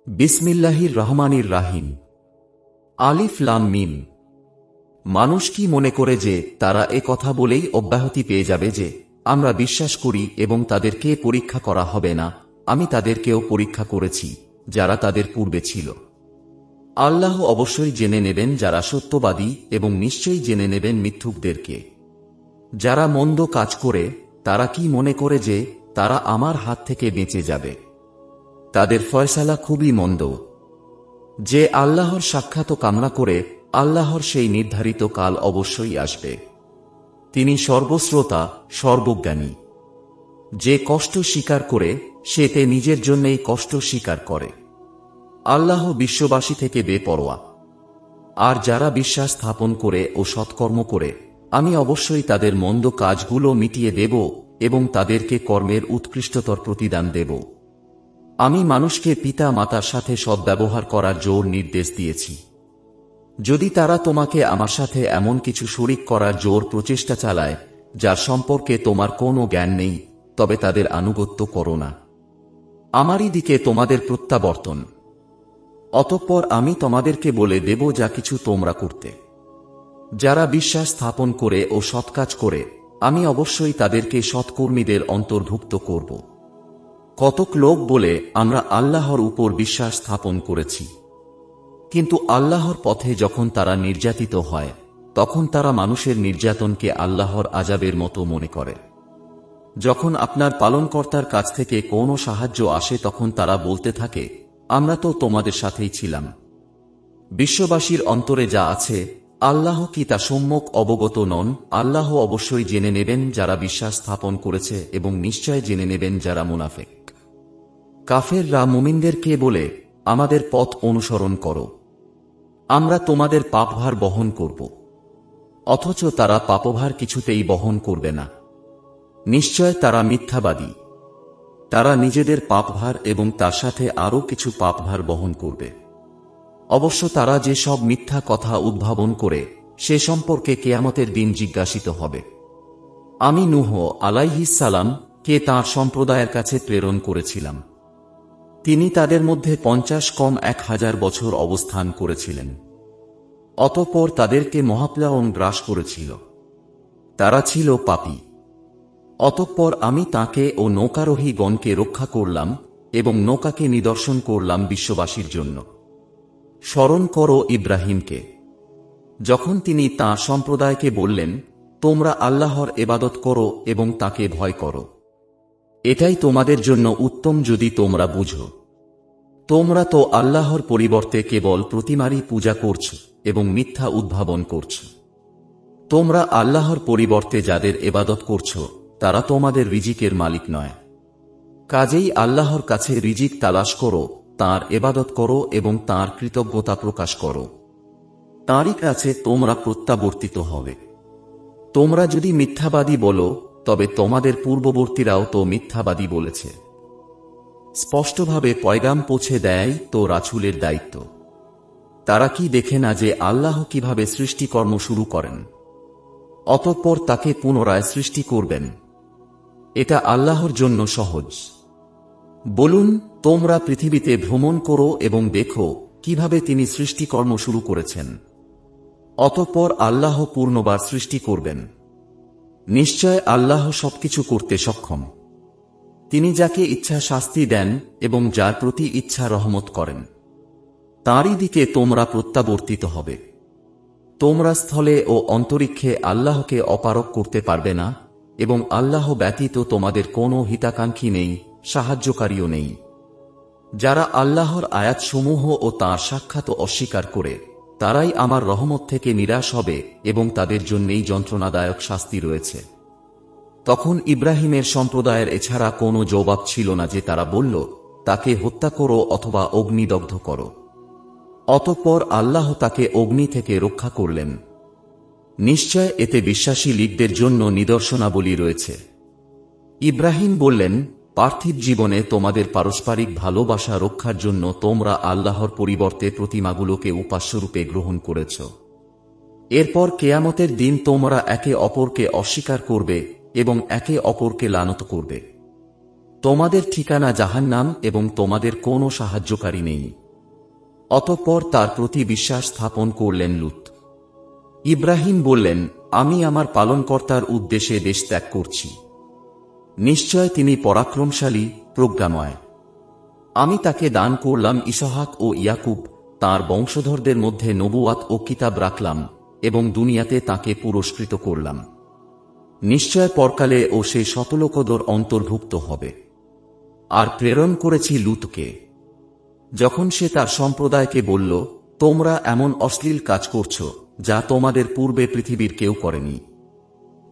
বিসমিল্লাহির রহমানির রাহিম। আলিফ লাম মিম। মানুষ কি মনে করে যে তারা এ কথা বলেই অব্যাহতি পেয়ে যাবে যে আমরা বিশ্বাস করি এবং তাদেরকে পরীক্ষা করা হবে না? আমি তাদেরকেও পরীক্ষা করেছি যারা তাদের পূর্বে ছিল। আল্লাহ অবশ্যই জেনে নেবেন যারা সত্যবাদী এবং নিশ্চয়ই জেনে নেবেন মিথ্যুকদেরকে। যারা মন্দ কাজ করে তারা কি মনে করে যে তারা আমার হাত থেকে বেঁচে যাবে? তাদের ফয়সালা খুবই মন্দ। যে আল্লাহর সাক্ষাৎ কামনা করে আল্লাহর সেই নির্ধারিত কাল অবশ্যই আসবে। তিনি সর্বশ্রোতা, সর্বজ্ঞানী। যে কষ্ট স্বীকার করে সে তে নিজের জন্যই কষ্ট স্বীকার করে। আল্লাহ বিশ্ববাসী থেকে বেপরোয়া। আর যারা বিশ্বাস স্থাপন করে ও সৎকর্ম করে আমি অবশ্যই তাদের মন্দ কাজগুলো মিটিয়ে দেব এবং তাদেরকে কর্মের উৎকৃষ্টতর প্রতিদান দেব। আমি মানুষকে পিতা মাতার সাথে সদ্ব্যবহার করার জোর নির্দেশ দিয়েছি। যদি তারা তোমাকে আমার সাথে এমন কিছু শরিক করার জোর প্রচেষ্টা চালায় যার সম্পর্কে তোমার কোনো জ্ঞান নেই, তবে তাদের আনুগত্য করো না। আমারই দিকে তোমাদের প্রত্যাবর্তন। অতঃপর আমি তোমাদেরকে বলে দেব যা কিছু তোমরা করতে। যারা বিশ্বাস স্থাপন করে ও সৎকাজ করে আমি অবশ্যই তাদেরকে সৎকর্মীদের অন্তর্ভুক্ত করব। কতক লোক বলে আমরা আল্লাহর উপর বিশ্বাস স্থাপন করেছি, কিন্তু আল্লাহর পথে যখন তারা নির্যাতিত হয় তখন তারা মানুষের নির্যাতনকে আল্লাহর আযাবের মতো মনে করে। যখন আপনার পালনকর্তার কাছ থেকে কোনো সাহায্য আসে তখন তারা বলতে থাকে, আমরা তো তোমাদের সাথেই ছিলাম। বিশ্ববাসীর অন্তরে যা আছে আল্লাহ কি তা সম্যক অবগত নন? আল্লাহ অবশ্যই জেনে নেবেন যারা বিশ্বাস স্থাপন করেছে এবং নিশ্চয় জেনে নেবেন যারা মুনাফিক। কাফেররা মুমিনদেরকে বলে, আমাদের পথ অনুসরণ করো, আমরা তোমাদের পাপভার বহন করব। অথচ তারা পাপভার কিছুতেই বহন করবে না। নিশ্চয় তারা মিথ্যাবাদী। তারা নিজেদের পাপভার এবং তার সাথে আরও কিছু পাপভার বহন করবে। অবশ্য তারা যে সব মিথ্যা কথা উদ্ভাবন করে সে সম্পর্কে কিয়ামতের দিন জিজ্ঞাসিত হবে। আমি নূহ আলাইহিস সালাম কে তাঁর সম্প্রদায়ের কাছে প্রেরণ করেছিলাম। তিনি তাদের মধ্যে 50 কম 1000 বছর অবস্থান করেছিলেন। অতঃপর তাদেরকে মহাপ্লাবন গ্রাস করেছিল। তারা ছিল পাপী। অতঃপর আমি তাকে ও নৌকারোহী গণকে রক্ষা করলাম এবং নৌকাকে নিদর্শন করলাম বিশ্ববাসীর জন্য। স্মরণ করো ইব্রাহিমকে, যখন তিনি তাঁর সম্প্রদায়কে বললেন, তোমরা আল্লাহর ইবাদত করো এবং তাকে ভয় করো। এটাই তোমাদের জন্য উত্তম যদি তোমরা বুঝো। তোমরা তো আল্লাহর পরিবর্তে কেবল প্রতিমারই পূজা করছ এবং মিথ্যা উদ্ভাবন করছ। তোমরা আল্লাহর পরিবর্তে যাদের ইবাদত করছ তারা তোমাদের রিজিকের মালিক নয়। কাজেই আল্লাহর কাছে রিজিক তালাশ করো, তাঁর ইবাদত করো এবং তাঁর কৃতজ্ঞতা প্রকাশ করো। তাঁরই কাছে তোমরা প্রত্যাবর্তিত হবে। তোমরা যদি মিথ্যাবাদী বলো তবে তোমাদের পূর্ববর্তীরাও তো মিথ্যাবাদী বলেছে। স্পষ্টভাবে পয়গাম পৌঁছে দেয় তো রাসূলের দায়িত্ব। তারা কি দেখে না যে আল্লাহ কিভাবে সৃষ্টিকর্ম শুরু করেন, অতঃপর তাকে পুনরায় সৃষ্টি করবেন? এটা আল্লাহর জন্য সহজ। বলুন, তোমরা পৃথিবীতে ভ্রমণ করো এবং দেখো কিভাবে তিনি সৃষ্টিকর্ম শুরু করেছেন। অতঃপর আল্লাহ পূর্ণবার সৃষ্টি করবেন। নিশ্চয় আল্লাহ সবকিছু করতে সক্ষম। তিনি যাকে ইচ্ছা শাস্তি দেন এবং যার প্রতি ইচ্ছা রহমত করেন। তাঁরই দিকে তোমরা প্রত্যাবর্তিত হবে। তোমরা স্থলে ও অন্তরিক্ষে আল্লাহকে অপারক করতে পারবে না এবং আল্লাহ ব্যতীত তোমাদের কোনো হিতাকাঙ্ক্ষী নেই, সাহায্যকারীও নেই। যারা আল্লাহর আয়াতসমূহ ও তাঁর সাক্ষাৎ অস্বীকার করে তারাই আমার রহমত থেকে নিরাশ হবে এবং তাদের জন্যেই যন্ত্রণাদায়ক শাস্তি রয়েছে। তখন ইব্রাহিমের সম্প্রদায়ের এছাড়া কোনো জবাব ছিল না যে তারা বলল, তাকে হত্যা করো অথবা অগ্নিদগ্ধ করো। অতঃপর আল্লাহ তাকে অগ্নি থেকে রক্ষা করলেন। নিশ্চয় এতে বিশ্বাসী লোকদের জন্য নিদর্শনাবলী রয়েছে। ইব্রাহিম বললেন, পার্থিব জীবনে তোমাদের পারস্পরিক ভালোবাসা রক্ষার জন্য তোমরা আল্লাহর পরিবর্তে প্রতিমাগুলোকে উপাস্যরূপে গ্রহণ করেছ। এরপর কিয়ামতের দিন তোমরা একে অপরকে অস্বীকার করবে এবং একে অপরকে লানত করবে। তোমাদের ঠিকানা জাহান্নাম এবং তোমাদের কোনো সাহায্যকারী নেই। অতঃপর তার প্রতি বিশ্বাস স্থাপন করলেন লূত। ইব্রাহিম বললেন, আমি আমার পালনকর্তার উদ্দেশ্যে দেশ ত্যাগ করছি। নিশ্চয় তিনি পরাক্রমশালী, প্রজ্ঞাময়। আমি তাকে দান করলাম ইসহাক ও ইয়াকুব, তাঁর বংশধরদের মধ্যে নবুয়াত ও কিতাব রাখলাম এবং দুনিয়াতে তাকে পুরস্কৃত করলাম। নিশ্চয় পরকালে ও সে শতলোকদর অন্তর্ভুক্ত হবে। আর প্রেরণ করেছি লূতকে। যখন সে তার সম্প্রদায়কে বলল, তোমরা এমন অশ্লীল কাজ করছ যা তোমাদের পূর্বে পৃথিবীর কেউ করেনি।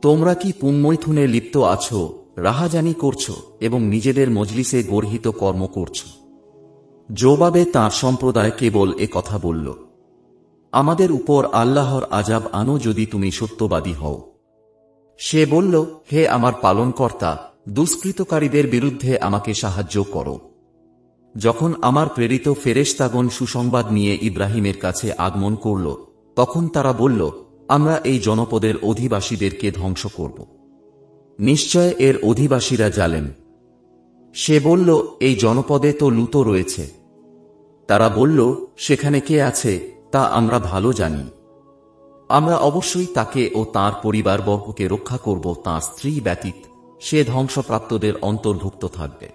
তোমরা কি পুণ্যমৈথুনে লিপ্ত আছো, রাহাজানি করছ এবং নিজেদের মজলিসে গর্হিত কর্ম করছ? জবাবে তাঁর সম্প্রদায় কেবল এ কথা বলল, আমাদের উপর আল্লাহর আযাব আনো যদি তুমি সত্যবাদী হও। সে বলল, হে আমার পালনকর্তা, দুষ্কৃতকারীদের বিরুদ্ধে আমাকে সাহায্য করো। যখন আমার প্রেরিত ফেরেশতাগণ সুসংবাদ নিয়ে ইব্রাহিমের কাছে আগমন করল, তখন তারা বলল, আমরা এই জনপদের অধিবাসীদেরকে ধ্বংস করব। নিশ্চয় এর অধিবাসীরা জালেম। সে বলল, এই জনপদে তো লূত রয়েছে। তারা বলল, সেখানে কে আছে তা আমরা ভালো জানি। আমরা অবশ্যই তাকে ও তাঁর পরিবারবর্গকে রক্ষা করব, তাঁর স্ত্রী ব্যতীত সে ধ্বংসপ্রাপ্তদের অন্তর্ভুক্ত থাকবে।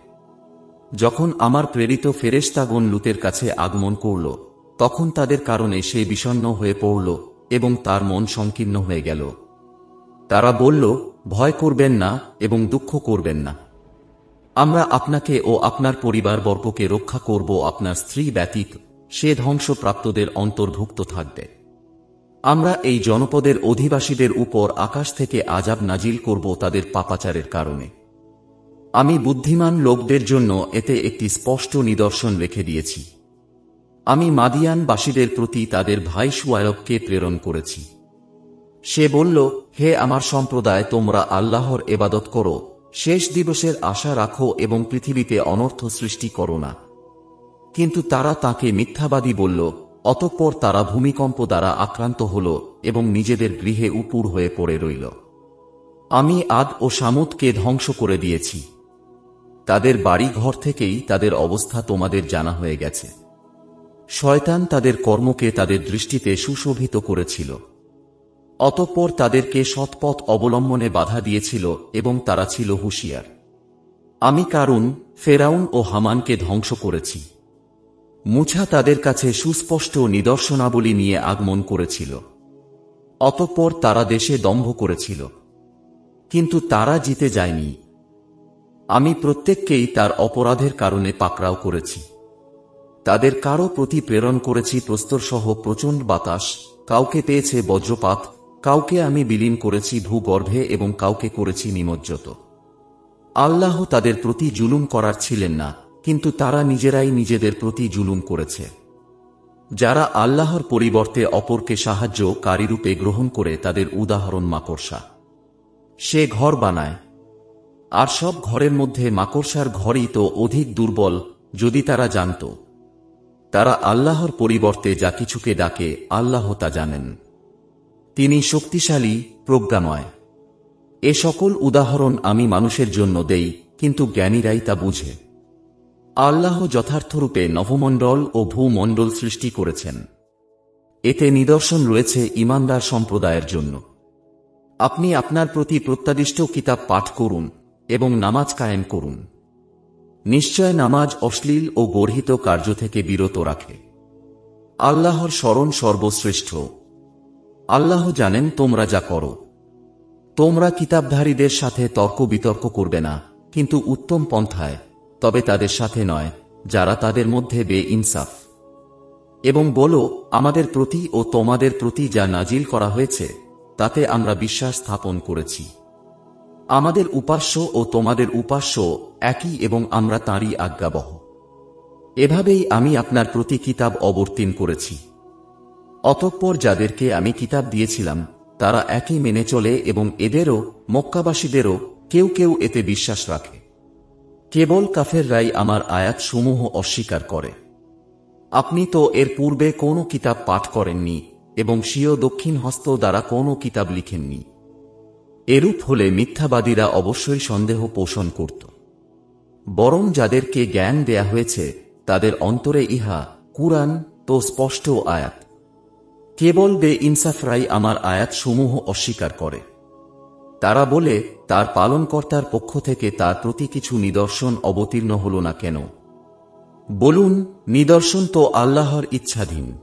যখন আমার প্রেরিত ফেরেশতাগণ লূতের কাছে আগমন করল, তখন তাদের কারণে সে বিষণ্ণ হয়ে পড়ল এবং তার মন সংকীর্ণ হয়ে গেল। তারা বলল, ভয় করবেন না এবং দুঃখ করবেন না। আমরা আপনাকে ও আপনার পরিবারবর্গকে রক্ষা করব, আপনার স্ত্রী ব্যতীত সে ধ্বংসপ্রাপ্তদের অন্তর্ভুক্ত থাকবে। আমরা এই জনপদের অধিবাসীদের উপর আকাশ থেকে আযাব নাজিল করব তাদের পাপাচারের কারণে। আমি বুদ্ধিমান লোকদের জন্য এতে একটি স্পষ্ট নিদর্শন রেখে দিয়েছি। আমি মাদিয়ানবাসীদের প্রতি তাদের ভাই শুআয়বকে প্রেরণ করেছি। সে বলল, হে আমার সম্প্রদায়, তোমরা আল্লাহর ইবাদত করো, শেষ দিবসের আশা রাখো এবং পৃথিবীতে অনর্থ সৃষ্টি করো না। কিন্তু তারা তাকে মিথ্যাবাদী বলল। অতঃপর তারা ভূমিকম্প দ্বারা আক্রান্ত হল এবং নিজেদের গৃহে উপুড় হয়ে পড়ে রইল। আমি আদ ও সামুদকে ধ্বংস করে দিয়েছি। তাদের বাড়ি ঘর থেকেই তাদের অবস্থা তোমাদের জানা হয়ে গেছে। শয়তান তাদের কর্মকে তাদের দৃষ্টিতে সুশোভিত করেছিল। অতঃপর তাদেরকে সৎপথ অবলম্বনে বাধা দিয়েছিল এবং তারা ছিল হুঁশিয়ার। আমি কারুন, ফেরাউন ও হামানকে ধ্বংস করেছি। মুছা তাদের কাছে সুস্পষ্ট নিদর্শনাবলী নিয়ে আগমন করেছিল। অতঃপর তারা দেশে দম্ভ করেছিল, কিন্তু তারা জিতে যায়নি। আমি প্রত্যেককেই তার অপরাধের কারণে পাকড়াও করেছি। তাদের কারো প্রতি প্রেরণ করেছি প্রস্তরসহ প্রচণ্ড বাতাস, কাউকে পেয়েছে বজ্রপাত, কাউকে আমি বিলীন করেছি ভূগর্ভে এবং কাউকে করেছি নিমজ্জিত। আল্লাহ তাদের প্রতি জুলুম করার ছিলেন না, কিন্তু তারা নিজেরাই নিজেদের প্রতি জুলুম করেছে। যারা আল্লাহর পরিবর্তে অপরকে সাহায্যকারীরূপে গ্রহণ করে তাদের উদাহরণ মাকড়সা। সে ঘর বানায়, আর সব ঘরের মধ্যে মাকড়সার ঘরই তো অধিক দুর্বল। যদি তারা জানত, তারা আল্লাহর পরিবর্তে যা কিছুকে ডাকে, আল্লাহ তা জানেন। তিনি শক্তিশালী, প্রজ্ঞাময়। এ সকল উদাহরণ আমি মানুষের জন্য দেই, কিন্তু জ্ঞানীরাই তা বুঝে। আল্লাহ যথার্থরূপে নভমণ্ডল ও ভূমণ্ডল সৃষ্টি করেছেন। এতে নিদর্শন রয়েছে ঈমানদার সম্প্রদায়ের জন্য। আপনি আপনার প্রতি প্রত্যাদিষ্ট কিতাব পাঠ করুন এবং নামাজ কায়েম করুন। নিশ্চয় নামাজ অশ্লীল ও গর্হিত কার্য থেকে বিরত রাখে। আল্লাহর স্মরণ সর্বশ্রেষ্ঠ। আল্লাহ জানেন তোমরা যা করো। তোমরা কিতাবধারীদের সাথে তর্ক বিতর্ক করবে না, কিন্তু উত্তম পন্থায়, তবে তাদের সাথে নয় যারা তাদের মধ্যে বে-ইনসাফ। এবং বলো, আমাদের প্রতি ও তোমাদের প্রতি যা নাজিল করা হয়েছে তাতে আমরা বিশ্বাস স্থাপন করেছি। আমাদের উপাস্য ও তোমাদের উপাস্য একই এবং আমরা তাঁরই আজ্ঞাবহ। এভাবেই আমি আপনার প্রতি কিতাব অবতীর্ণ করেছি। অতঃপর যাদেরকে আমি কিতাব দিয়েছিলাম তারা একই মেনে চলে এবং এদেরও, মক্কাবাসীদেরও কেউ কেউ এতে বিশ্বাস রাখে। কেবল কাফেররাই আমার আয়াতসমূহ অস্বীকার করে। আপনি তো এর পূর্বে কোনো কিতাব পাঠ করেননি এবং স্বীয় দক্ষিণ হস্ত দ্বারা কোনো কিতাব লিখেননি। এরূপ হলে মিথ্যাবাদীরা অবশ্যই সন্দেহ পোষণ করত। বরং যাদেরকে জ্ঞান দেয়া হয়েছে তাদের অন্তরে ইহা কুরআন তো স্পষ্ট আয়াত। কেবল বে-ইনসাফরাই আমার আয়াতসমূহ অস্বীকার করে। তারা বলে, তার পালনকর্তার পক্ষ থেকে তার প্রতি কিছু নিদর্শন অবতীর্ণ হল না কেন? বলুন, নিদর্শন তো আল্লাহর ইচ্ছাধীন।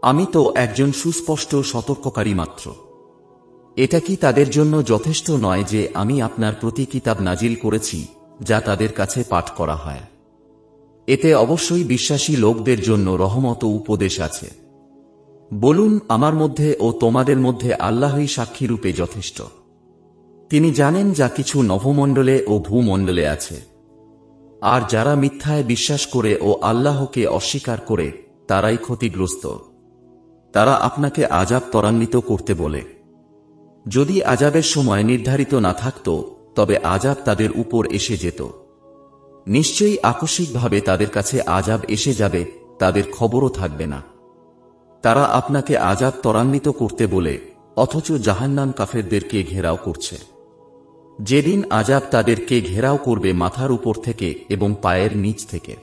আমি তো একজন সুস্পষ্ট সতর্ককারী মাত্র। এটা কি তাদের জন্য যথেষ্ট নয় যে আমি আপনার প্রতি কিতাব নাজিল করেছি, যা তাদের কাছে পাঠ করা হয়? এতে অবশ্যই বিশ্বাসী লোকদের জন্য রহমত ও উপদেশ আছে। বলুন, আমার মধ্যে ও তোমাদের মধ্যে আল্লাহই সাক্ষীরূপে যথেষ্ট। তিনি জানেন যা কিছু নভমণ্ডলে ও ভূমণ্ডলে আছে। আর যারা মিথ্যায় বিশ্বাস করে ও আল্লাহকে অস্বীকার করে, তারাই ক্ষতিগ্রস্ত। তারা আপনাকে আযাব ত্বরান্বিত করতে বলে। যদি আযাবের সময় নির্ধারিত না থাকত, তবে আযাব তাদের উপর এসে যেত। নিশ্চয়ই আকস্মিকভাবে তাদের কাছে আযাব এসে যাবে, তাদের খবরও থাকবে না। তারা আপনাকে আযাব ত্বরান্বিত করতে বলে, অথচ জাহান্নাম কাফেরদেরকে ঘেরাও করছে। যেদিন আযাব তাদেরকে ঘেরাও করবে মাথার উপর থেকে এবং পায়ের নিচ থেকে।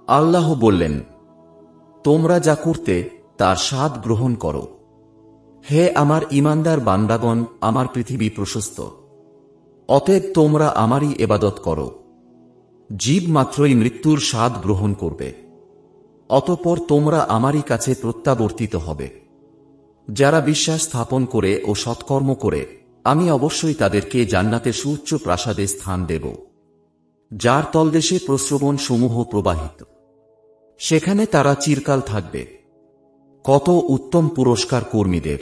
আল্লাহ বললেন, তোমরা যা করতে তার স্বাদ গ্রহণ করো। হে আমার ঈমানদার বান্দাগণ, আমার পৃথিবী প্রশস্ত। অতএব তোমরা আমারই ইবাদত করো। জীব মাত্রই মৃত্যুর স্বাদ গ্রহণ করবে। অতঃপর তোমরা আমারই কাছে প্রত্যাবর্তিত হবে। যারা বিশ্বাস স্থাপন করে ও সৎকর্ম করে, আমি অবশ্যই তাদেরকে জান্নাতের সুউচ্চ প্রাসাদে স্থান দেব, যার তলদেশে প্রস্রবণ সমূহ প্রবাহিত। সেখানে তারা চিরকাল থাকবে। কত উত্তম পুরস্কার কর্মীদের,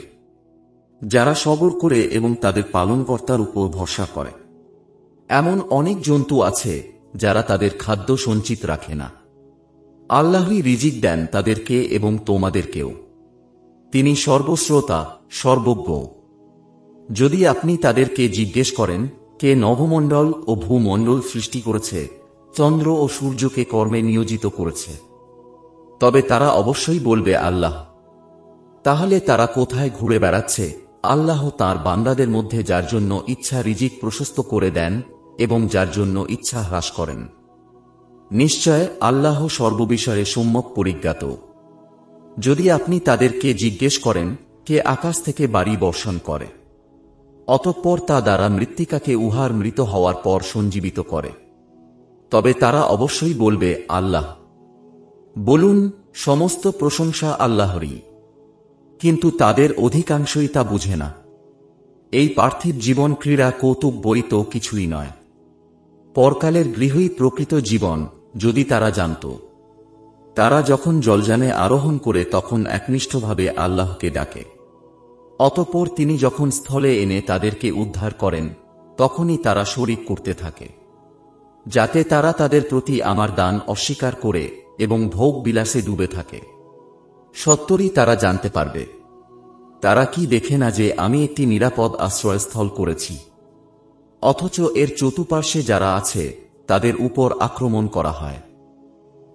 যারা সবর করে এবং তাদের পালনকর্তার উপর ভরসা করে। এমন অনেক জন্তু আছে যারা তাদের খাদ্য সঞ্চিত রাখে না। আল্লাহই রিজিক দেন তাদেরকে এবং তোমাদেরকেও। তিনি সর্বশ্রোতা, সর্বজ্ঞ। যদি আপনি তাদেরকে জিজ্ঞেস করেন, কে নভমণ্ডল ও ভূমণ্ডল সৃষ্টি করেছে, চন্দ্র ও সূর্যকে কর্মে নিয়োজিত করেছে, তবে তারা অবশ্যই বলবে আল্লাহ। তাহলে তারা কোথায় ঘুরে বেড়াচ্ছে? আল্লাহ তাঁর বান্দাদের মধ্যে যার জন্য ইচ্ছা রিজিক প্রশস্ত করে দেন এবং যার জন্য ইচ্ছা হ্রাস করেন। নিশ্চয় আল্লাহ সর্ববিষয়ে সম্যক পরিজ্ঞাত। যদি আপনি তাদেরকে জিজ্ঞেস করেন, কে আকাশ থেকে বাড়ি বর্ষণ করে, অতঃপর তা দ্বারা মৃত্তিকাকে উহার মৃত হওয়ার পর সঞ্জীবিত করে, তবে তারা অবশ্যই বলবে আল্লাহ। বলুন, সমস্ত প্রশংসা আল্লাহরই, কিন্তু তাদের অধিকাংশই তা বুঝে না। এই পার্থিব জীবন ক্রীড়া কৌতুক বই তো কিছুই নয়। পরকালের গৃহই প্রকৃত জীবন, যদি তারা জানত। তারা যখন জলযানে আরোহণ করে তখন একনিষ্ঠভাবে আল্লাহকে ডাকে। অতঃপর তিনি যখন স্থলে এনে তাদেরকে উদ্ধার করেন, তখনই তারা শরিক করতে থাকে, যাতে তারা তাদের প্রতি আমার দান অস্বীকার করে এবং ভোগ বিলাসে ডুবে থাকে। সত্তরই তারা জানতে পারবে। তারা কি দেখে না যে আমি একটি নিরাপদ আশ্রয়স্থল করেছি, অথচ এর চতুর্পার্শ্বে যারা আছে তাদের উপর আক্রমণ করা হয়?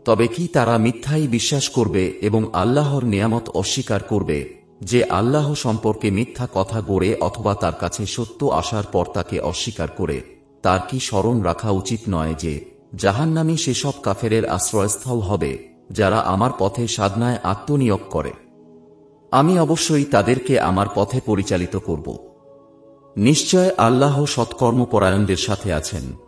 তবে কি তারা মিথ্যাই বিশ্বাস করবে এবং আল্লাহর নিয়ামত অস্বীকার করবে, যে আল্লাহ সম্পর্কে মিথ্যা কথা গড়ে অথবা তার কাছে সত্য আসার পর তাকে অস্বীকার করে? তার কি স্মরণ রাখা উচিত নয় যে জাহান্নামী সেসব কাফেরের আশ্রয়স্থল হবে, যারা আমার পথে সাধনায় আত্মনিয়োগ করে? আমি অবশ্যই তাদেরকে আমার পথে পরিচালিত করব। নিশ্চয় আল্লাহ সৎকর্মপরায়ণদের সাথে আছেন।